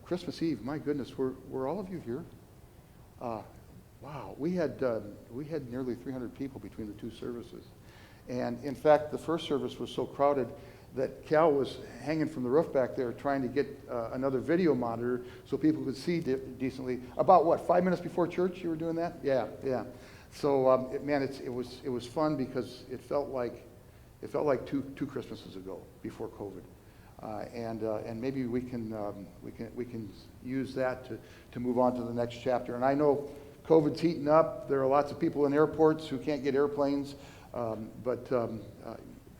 Christmas Eve, my goodness, were all of you here? Wow, we had nearly 300 people between the two services. And in fact, the first service was so crowded that Cal was hanging from the roof back there trying to get another video monitor so people could see decently. About what, 5 minutes before church you were doing that? Yeah. So it was fun because it felt like two Christmases ago before COVID. And maybe we can use that to move on to the next chapter. And I know COVID's heating up. There are lots of people in airports who can't get airplanes, but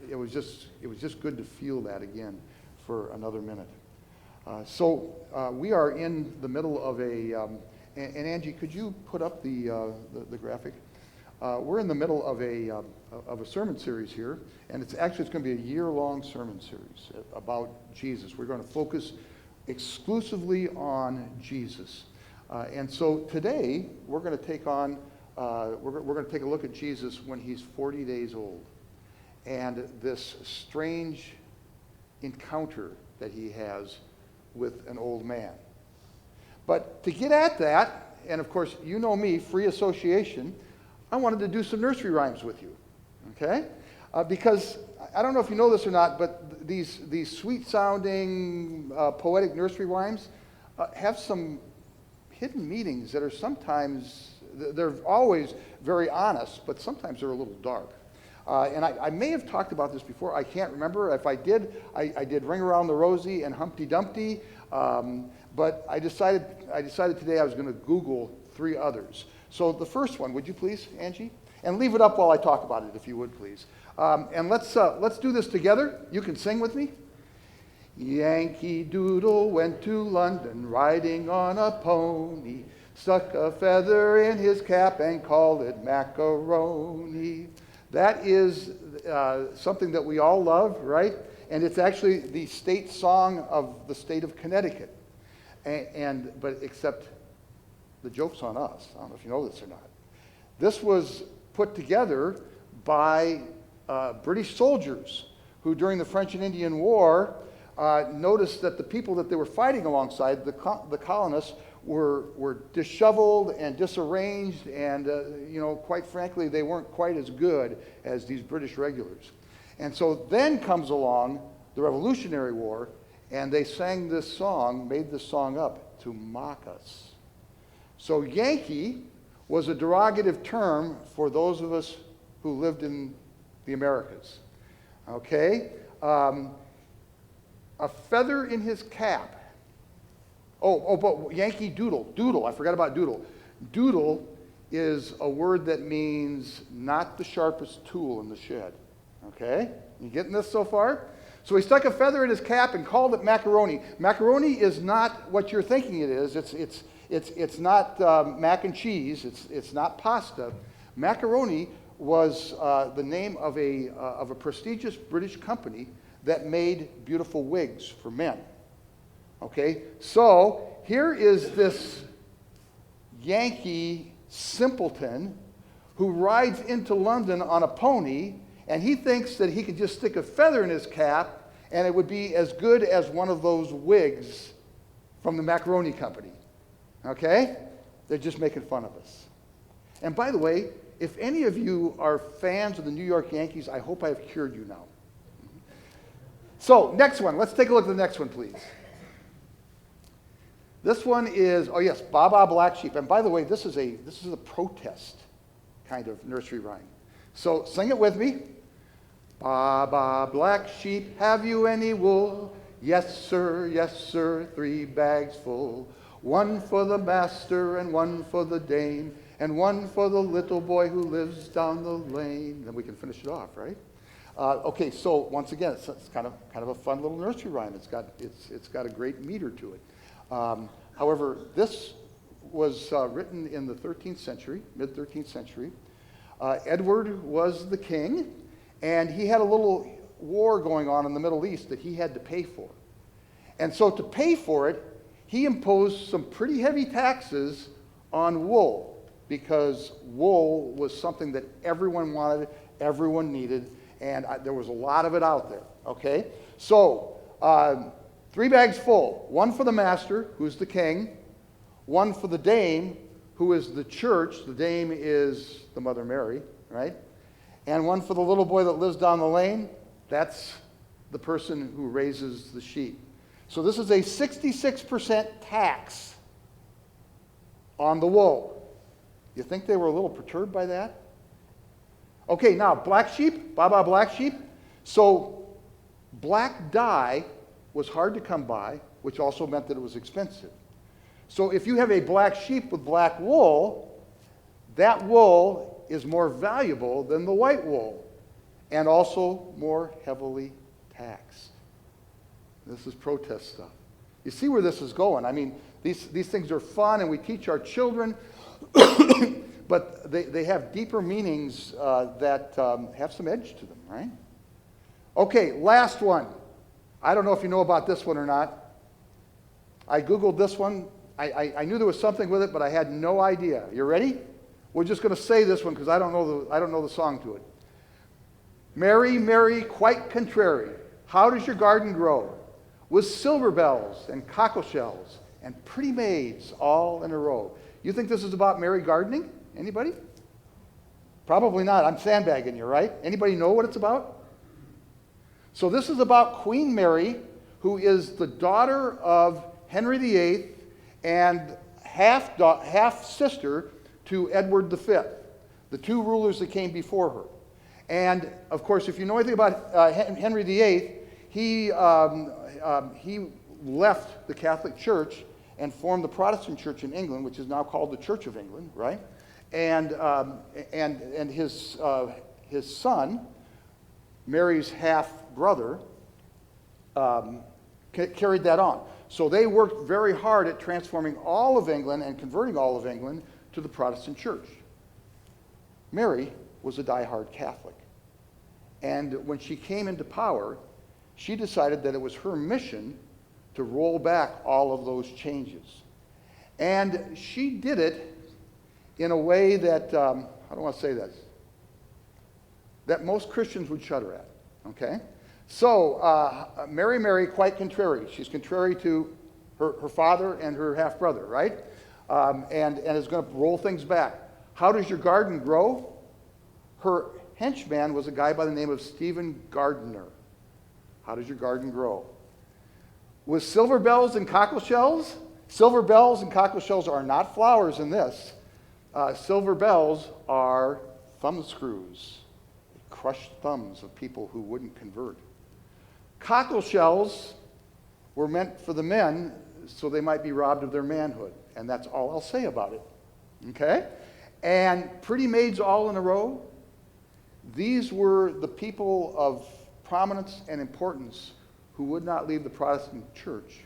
it was just good to feel that again for another minute. So we are in the middle of and Angie, could you put up the graphic? We're in the middle of a sermon series here, and it's going to be a year-long sermon series about Jesus. We're going to focus exclusively on Jesus, and so today we're going to take on we're going to take a look at Jesus when he's 40 days old, and this strange encounter that he has with an old man. But to get at that, and of course you know me, free association, I wanted to do some nursery rhymes with you, okay? Because I don't know if you know this or not, but these sweet-sounding, poetic nursery rhymes have some hidden meanings that are sometimes, they're always very honest, but sometimes they're a little dark. And I may have talked about this before. I can't remember. If I did, I did Ring Around the Rosie and Humpty Dumpty, but I decided today I was going to Google 3 others. So the first one, would you please, Angie? And leave it up while I talk about it, if you would, please. And let's do this together. You can sing with me. Yankee Doodle went to London riding on a pony, stuck a feather in his cap and called it macaroni. That is something that we all love, right? And it's actually the state song of the state of Connecticut. But except the joke's on us. I don't know if you know this or not. This was put together by British soldiers who, during the French and Indian War, noticed that the people that they were fighting alongside, the colonists, were disheveled and disarranged, and quite frankly, they weren't quite as good as these British regulars. And so then comes along the Revolutionary War, and they sang this song, made this song up to mock us. So Yankee was a derogative term for those of us who lived in the Americas. Okay? A feather in his cap. But Yankee Doodle. Doodle, I forgot about Doodle. Doodle is a word that means not the sharpest tool in the shed. Okay? You getting this so far? So he stuck a feather in his cap and called it macaroni. Macaroni is not what you're thinking it is. It's not mac and cheese. It's not pasta. Macaroni was the name of a prestigious British company that made beautiful wigs for men. Okay, so here is this Yankee simpleton who rides into London on a pony, and he thinks that he could just stick a feather in his cap and it would be as good as one of those wigs from the macaroni company. Okay? They're just making fun of us. And by the way, if any of you are fans of the New York Yankees, I hope I've cured you now. So, next one. Let's take a look at the next one, please. This one is, Baba Black Sheep. And by the way, this is a protest kind of nursery rhyme. So, sing it with me. Baba Black Sheep, have you any wool? Yes, sir, 3 bags full. 1 for the master and 1 for the dame, and 1 for the little boy who lives down the lane. Then we can finish it off, right? Okay, so once again, it's kind of a fun little nursery rhyme. It's got a great meter to it. However, this was written in the 13th century, mid-13th century. Edward was the king, and he had a little war going on in the Middle East that he had to pay for. And so to pay for it, he imposed some pretty heavy taxes on wool, because wool was something that everyone wanted, everyone needed, and there was a lot of it out there, okay? So 3 bags full. One for the master, who's the king. One for the dame, who is the church. The dame is the Mother Mary, right? And one for the little boy that lives down the lane. That's the person who raises the sheep. So this is a 66% tax on the wool. You think they were a little perturbed by that? Okay, now black sheep, black sheep. So black dye was hard to come by, which also meant that it was expensive. So if you have a black sheep with black wool, that wool is more valuable than the white wool and also more heavily taxed. This is protest stuff. You see where this is going. I mean, these things are fun and we teach our children, but they have deeper meanings that have some edge to them, right? Okay, last one. I don't know if you know about this one or not. I Googled this one. I knew there was something with it, but I had no idea. You ready? We're just going to say this one because I don't know the song to it. Mary, Mary, quite contrary, how does your garden grow? With silver bells and cockle shells and pretty maids all in a row. You think this is about Mary gardening? Anybody? Probably not. I'm sandbagging you, right? Anybody know what it's about? So this is about Queen Mary, who is the daughter of Henry VIII and half sister to Edward V, the 2 rulers that came before her. And of course, if you know anything about Henry VIII, he left the Catholic Church and formed the Protestant Church in England, which is now called the Church of England, right? And his son, Mary's half brother, carried that on. So they worked very hard at transforming all of England and converting all of England to the Protestant Church. Mary was a diehard Catholic. And when she came into power, she decided that it was her mission to roll back all of those changes. And she did it in a way that, I don't want to say this, that most Christians would shudder at, okay? So, Mary, Mary, quite contrary. She's contrary to her father and her half-brother, right? And is going to roll things back. How does your garden grow? Her henchman was a guy by the name of Stephen Gardiner. How does your garden grow? With silver bells and cockle shells? Silver bells and cockle shells are not flowers in this. Silver bells are thumb screws. Crushed thumbs of people who wouldn't convert. Cockle shells were meant for the men so they might be robbed of their manhood. And that's all I'll say about it. Okay? And pretty maids all in a row. These were the people of prominence and importance who would not leave the Protestant church.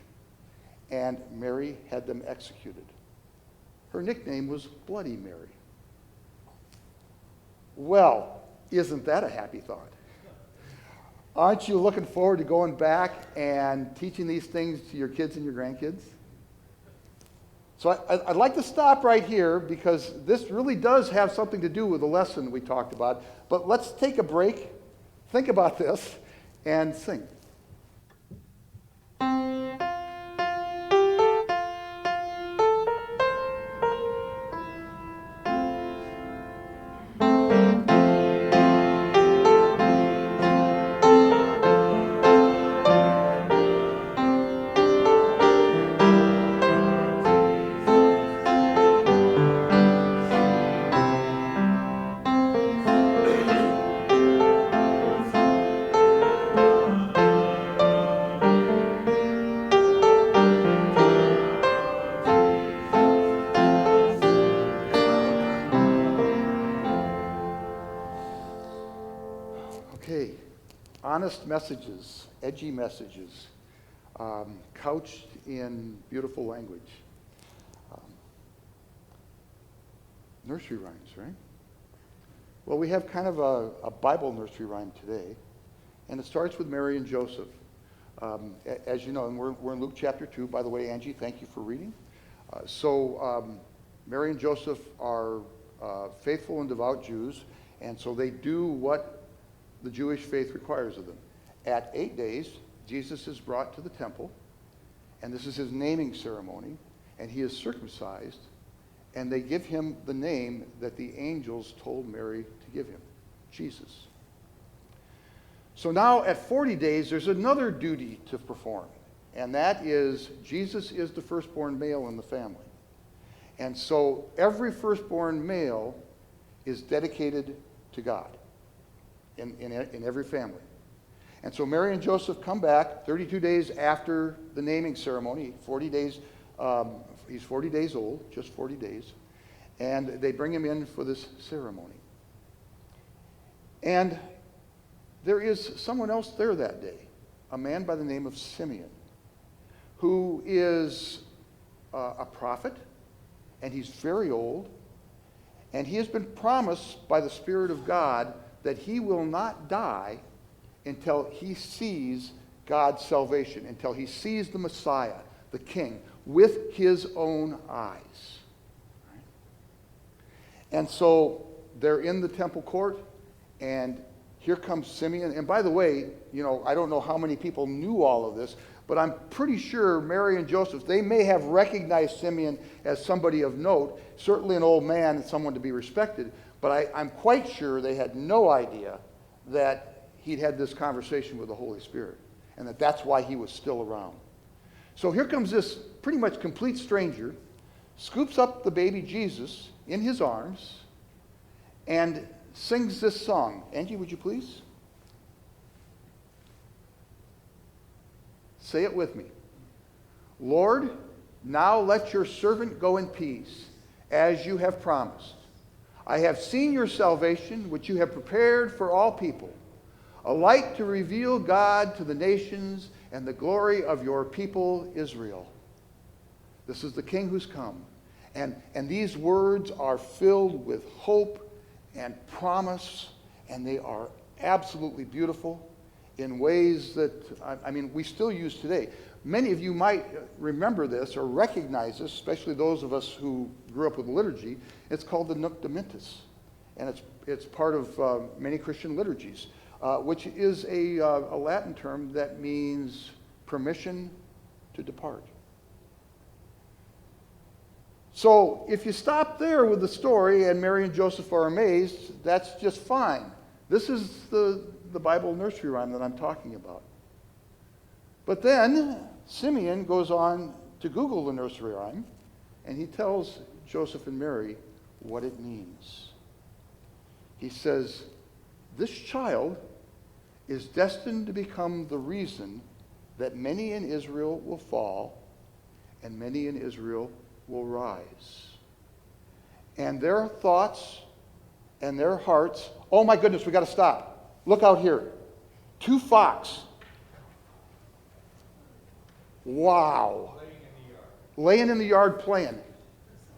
And Mary had them executed. Her nickname was Bloody Mary. Well, isn't that a happy thought? Aren't you looking forward to going back and teaching these things to your kids and your grandkids? So I'd like to stop right here because this really does have something to do with the lesson we talked about. But let's take a break, think about this, and sing. Okay, honest messages, edgy messages, couched in beautiful language. Nursery rhymes, right? Well, we have kind of a Bible nursery rhyme today, and it starts with Mary and Joseph. As you know, and we're in Luke chapter 2. By the way, Angie, thank you for reading. Mary and Joseph are faithful and devout Jews, and so they do what the Jewish faith requires of them. At 8 days, Jesus is brought to the temple, and this is his naming ceremony, and he is circumcised, and they give him the name that the angels told Mary to give him, Jesus. So now at 40 days, there's another duty to perform, and that is Jesus is the firstborn male in the family. And so every firstborn male is dedicated to God in every family. And so Mary and Joseph come back 32 days after the naming ceremony, 40 days, he's 40 days old, just 40 days, and they bring him in for this ceremony. And there is someone else there that day, a man by the name of Simeon, who is a prophet, and he's very old, and he has been promised by the Spirit of God that he will not die until he sees God's salvation, until he sees the Messiah, the King, with his own eyes. And so they're in the temple court, and here comes Simeon. And by the way, I don't know how many people knew all of this, but I'm pretty sure Mary and Joseph, they may have recognized Simeon as somebody of note, certainly an old man and someone to be respected, but I'm quite sure they had no idea that he'd had this conversation with the Holy Spirit, and that's why he was still around. So here comes this pretty much complete stranger, scoops up the baby Jesus in his arms, and sings this song. Angie, would you please? Say it with me. Lord, now let your servant go in peace, as you have promised. I have seen your salvation, which you have prepared for all people, a light to reveal God to the nations and the glory of your people Israel. This is the King who's come. And these words are filled with hope and promise, and they are absolutely beautiful in ways that, we still use today. Many of you might remember this or recognize this, especially those of us who grew up with liturgy. It's called the Nunc Dimittis, and it's part of many Christian liturgies, which is a Latin term that means permission to depart. So if you stop there with the story and Mary and Joseph are amazed, that's just fine. This is the Bible nursery rhyme that I'm talking about. But then Simeon goes on to Google the nursery rhyme, and he tells Joseph and Mary what it means. He says, this child is destined to become the reason that many in Israel will fall and many in Israel will rise. And their thoughts and their hearts, oh my goodness, we got to stop. Look out here. 2 fox. Wow. Laying in the yard playing.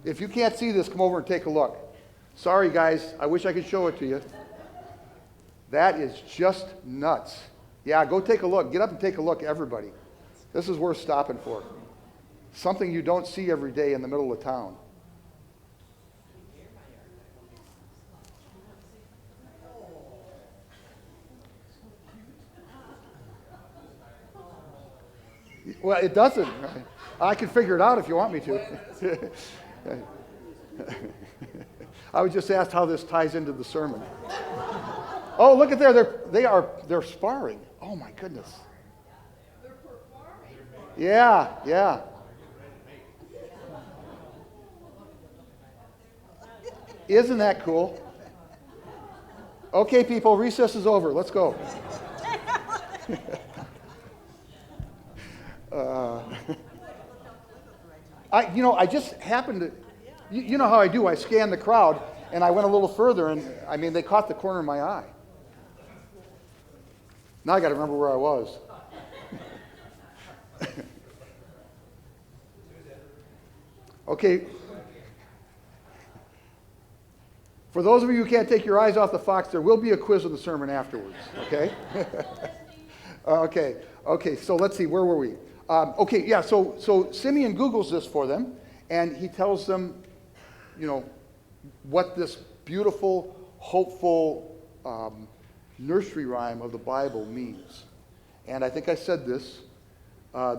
If you can't see this, come over and take a look. Sorry guys, I wish I could show it to you. That is just nuts. Yeah, go take a look. Get up and take a look, everybody. This is worth stopping for. Something you don't see every day in the middle of town. Well, it doesn't. I can figure it out if you want me to. I was just asked how this ties into the sermon. Oh, look at there. They're sparring. Oh my goodness. Yeah. Isn't that cool? Okay, people, recess is over. Let's go. I just happened to, you know how I do. I scan the crowd, and I went a little further, and they caught the corner of my eye. Now I got to remember where I was. Okay. For those of you who can't take your eyes off the fox, there will be a quiz of the sermon afterwards, okay? Okay, so let's see, where were we? So Simeon Googles this for them, and he tells them, what this beautiful, hopeful nursery rhyme of the Bible means. And I think I said this,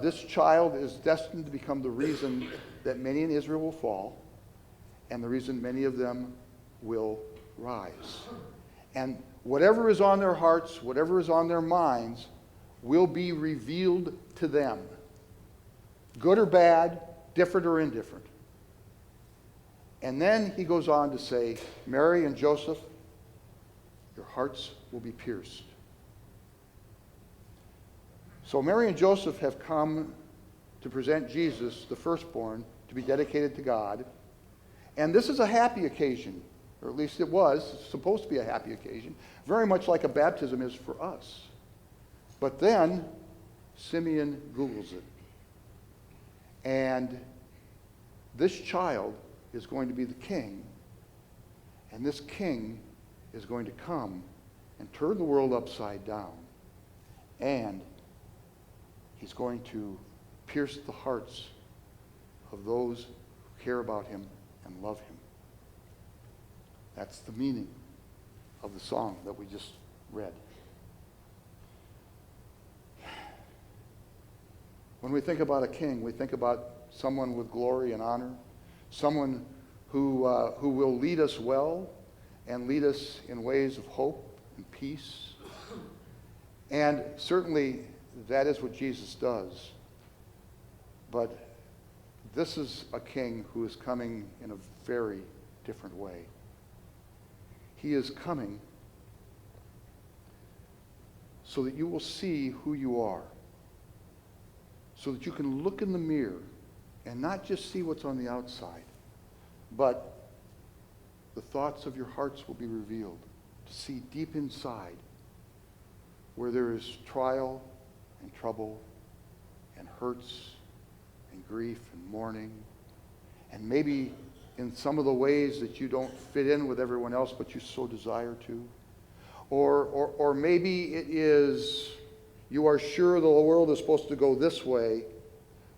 This child is destined to become the reason that many in Israel will fall, and the reason many of them will rise. And whatever is on their hearts, whatever is on their minds, will be revealed to them. Good or bad, different or indifferent. And then he goes on to say, Mary and Joseph, your hearts will be pierced. So Mary and Joseph have come to present Jesus, the firstborn, to be dedicated to God. And this is a happy occasion, or at least it was supposed to be a happy occasion, very much like a baptism is for us. But then Simeon Googles it. And this child is going to be the king, and this king is going to come and turn the world upside down. And he's going to pierce the hearts of those who care about him and love him. That's the meaning of the song that we just read. When we think about a king, we think about someone with glory and honor, someone who will lead us well and lead us in ways of hope and peace. And certainly that is what Jesus does. But this is a king who is coming in a very different way. He is coming so that you will see who you are, so that you can look in the mirror and not just see what's on the outside, but the thoughts of your hearts will be revealed, to see deep inside where there is trial and trouble and hurts and grief and mourning, and maybe in some of the ways that you don't fit in with everyone else but you so desire to. Or maybe it is you are sure the world is supposed to go this way,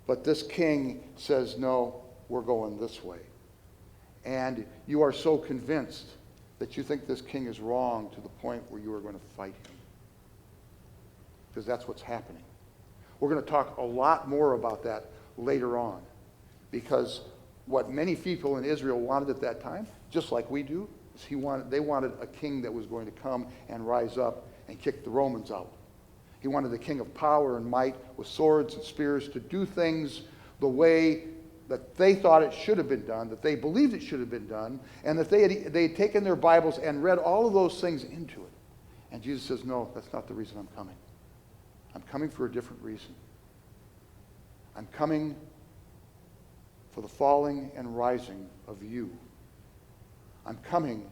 but this king says, no, we're going this way. And you are so convinced that you think this king is wrong to the point where you are going to fight him. Because that's what's happening. We're going to talk a lot more about that later on. Because what many people in Israel wanted at that time, just like we do, is they wanted a king that was going to come and rise up and kick the Romans out. He wanted a king of power and might with swords and spears to do things the way that they thought it should have been done, that they believed it should have been done, and that they had taken their Bibles and read all of those things into it. And Jesus says, no, that's not the reason I'm coming. I'm coming for a different reason. I'm coming for the falling and rising of you. I'm coming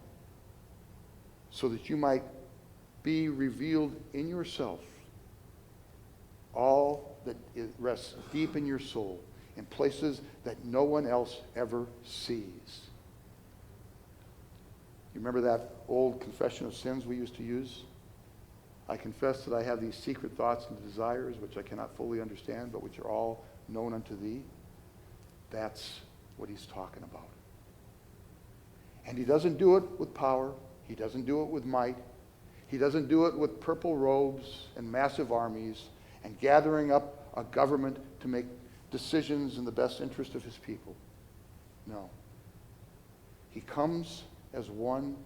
so that you might be revealed in yourself all that rests deep in your soul, in places that no one else ever sees. You remember that old confession of sins we used to use? I confess that I have these secret thoughts and desires which I cannot fully understand, but which are all known unto thee. That's what he's talking about. And he doesn't do it with power. He doesn't do it with might. He doesn't do it with purple robes and massive armies and gathering up a government to make decisions in the best interest of his people. No. He comes as one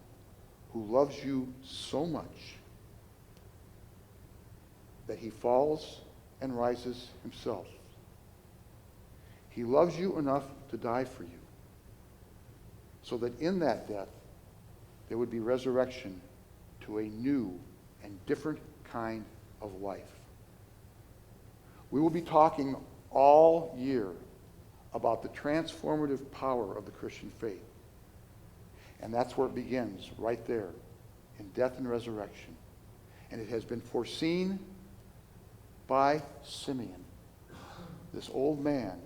who loves you so much that he falls and rises himself. He loves you enough to die for you, so that in that death there would be resurrection to a new and different kind of life. We will be talking all year about the transformative power of the Christian faith. And that's where it begins, right there, in death and resurrection. And it has been foreseen by Simeon, this old man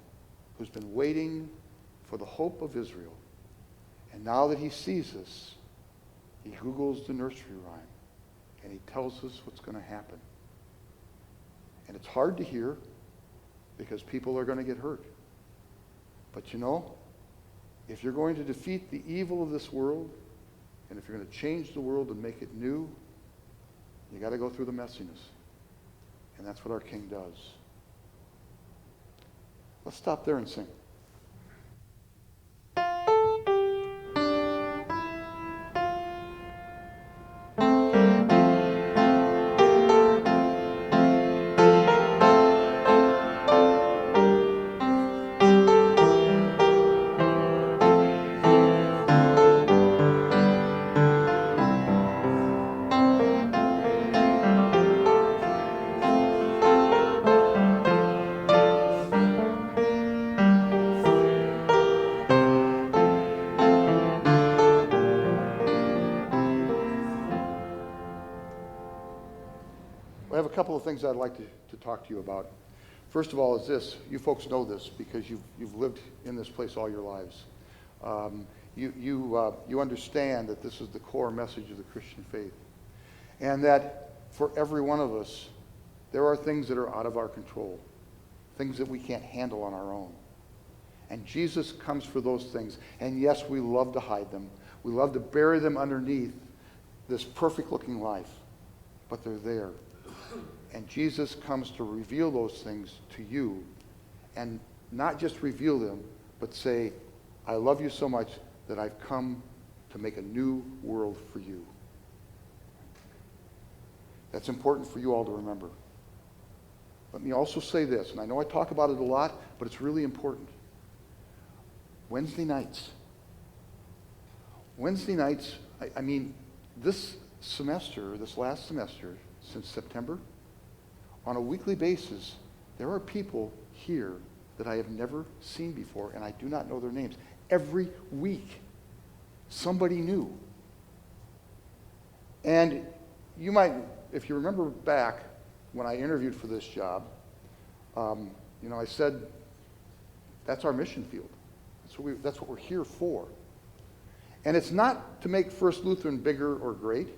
who's been waiting for the hope of Israel. And now that he sees this, he Googles the nursery rhyme, and he tells us what's going to happen. And it's hard to hear because people are going to get hurt. But you know, if you're going to defeat the evil of this world, and if you're going to change the world and make it new, you got to go through the messiness. And that's what our King does. Let's stop there and sing. I have a couple of things I'd like to talk to you about. First of all is this. You folks know this because you've lived in this place all your lives. You understand that this is the core message of the Christian faith. And that for every one of us, there are things that are out of our control, things that we can't handle on our own. And Jesus comes for those things. And yes, we love to hide them. We love to bury them underneath this perfect-looking life. But they're there. And Jesus comes to reveal those things to you, and not just reveal them, but say, I love you so much that I've come to make a new world for you. That's important for you all to remember. Let me also say this, and I know I talk about it a lot, but it's really important. Wednesday nights. Wednesday nights, I mean, this last semester, since September, on a weekly basis, there are people here that I have never seen before, and I do not know their names. Every week, somebody new. And you might, if you remember back when I interviewed for this job, I said, that's our mission field. That's what we're here for. And it's not to make First Lutheran bigger or great.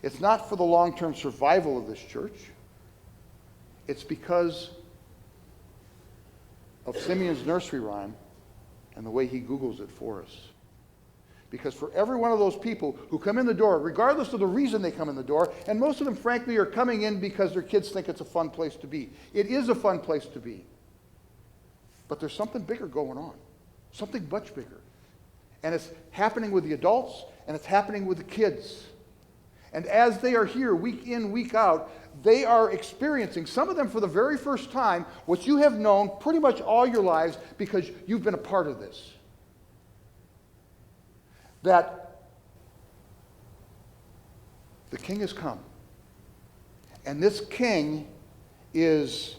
It's not for the long-term survival of this church. It's because of Simeon's nursery rhyme and the way he Googles it for us. Because for every one of those people who come in the door, regardless of the reason they come in the door, and most of them, frankly, are coming in because their kids think it's a fun place to be. It is a fun place to be. But there's something bigger going on. Something much bigger. And it's happening with the adults, and it's happening with the kids. And as they are here week in, week out, they are experiencing, some of them for the very first time, what you have known pretty much all your lives because you've been a part of this. That the King has come. And this King is,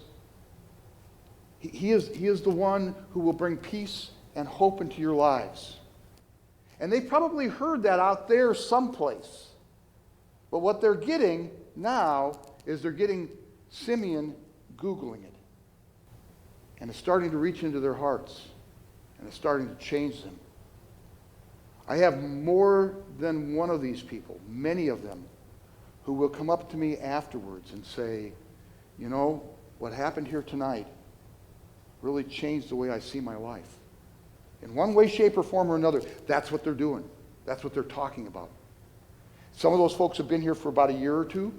he is the one who will bring peace and hope into your lives. And they probably heard that out there someplace. But what they're getting now is they're getting Simeon Googling it. And it's starting to reach into their hearts. And it's starting to change them. I have more than one of these people, many of them, who will come up to me afterwards and say, you know, what happened here tonight really changed the way I see my life. In one way, shape, or form or another, that's what they're doing. That's what they're talking about. Some of those folks have been here for about a year or two.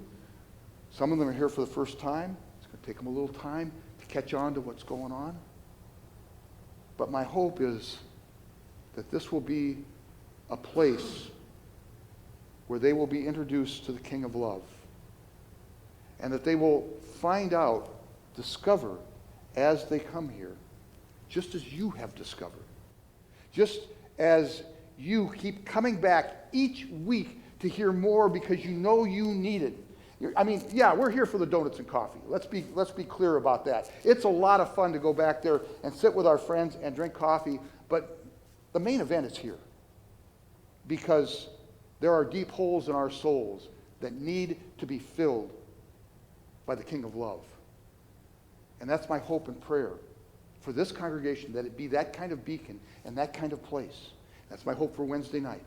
Some of them are here for the first time. It's going to take them a little time to catch on to what's going on. But my hope is that this will be a place where they will be introduced to the King of Love. And that they will find out, discover, as they come here, just as you have discovered. Just as you keep coming back each week to hear more because you know you need it. I mean, yeah, we're here for the donuts and coffee. Let's be clear about that. It's a lot of fun to go back there and sit with our friends and drink coffee, but the main event is here. Because there are deep holes in our souls that need to be filled by the King of Love. And that's my hope and prayer for this congregation, that it be that kind of beacon and that kind of place. That's my hope for Wednesday night.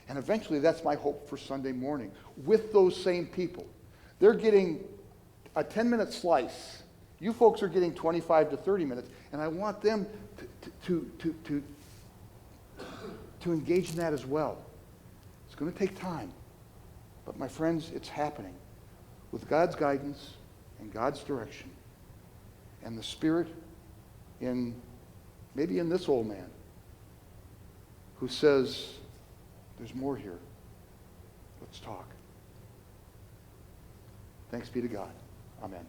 And eventually that's my hope for Sunday morning with those same people. They're getting a 10-minute slice. You folks are getting 25 to 30 minutes. And I want them to engage in that as well. It's going to take time. But my friends, it's happening with God's guidance and God's direction and the Spirit in maybe in this old man, who says, there's more here. Let's talk. Thanks be to God. Amen.